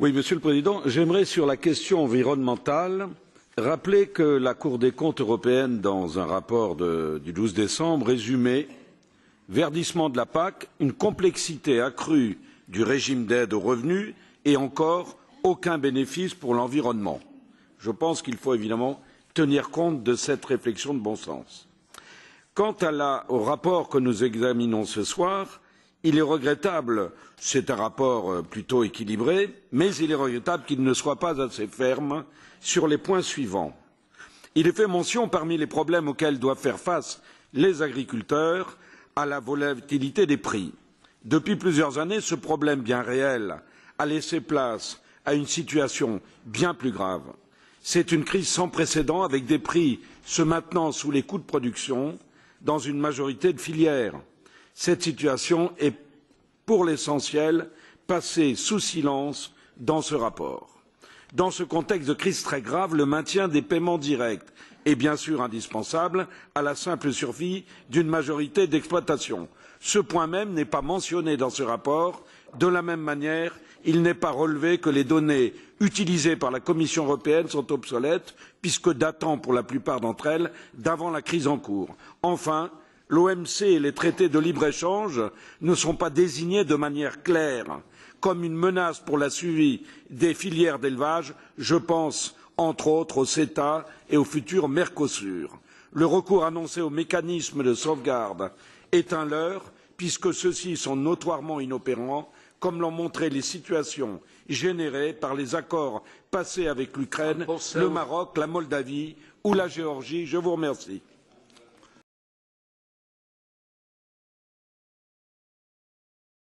Oui, Monsieur le Président, j'aimerais sur la question environnementale rappeler que la Cour des comptes européenne, dans un rapport du 12 décembre, résumait verdissement de la PAC, une complexité accrue du régime d'aide aux revenus et encore aucun bénéfice pour l'environnement. Je pense qu'il faut évidemment tenir compte de cette réflexion de bon sens. Quant au rapport que nous examinons ce soir, il est regrettable, c'est un rapport plutôt équilibré, mais il est regrettable qu'il ne soit pas assez ferme sur les points suivants. Il est fait mention, parmi les problèmes auxquels doivent faire face les agriculteurs, à la volatilité des prix. Depuis plusieurs années, ce problème bien réel a laissé place à une situation bien plus grave. C'est une crise sans précédent avec des prix se maintenant sous les coûts de production dans une majorité de filières. Cette situation est, pour l'essentiel, passée sous silence dans ce rapport. Dans ce contexte de crise très grave, le maintien des paiements directs est bien sûr indispensable à la simple survie d'une majorité d'exploitations. Ce point même n'est pas mentionné dans ce rapport. De la même manière, il n'est pas relevé que les données utilisées par la Commission européenne sont obsolètes, puisque datant pour la plupart d'entre elles d'avant la crise en cours. Enfin, l'OMC et les traités de libre-échange ne sont pas désignés de manière claire comme une menace pour la suivi des filières d'élevage. Je pense entre autres au CETA et au futur Mercosur. Le recours annoncé aux mécanismes de sauvegarde est un leurre, puisque ceux-ci sont notoirement inopérants, comme l'ont montré les situations générées par les accords passés avec l'Ukraine, le Maroc, la Moldavie ou la Géorgie. Je vous remercie.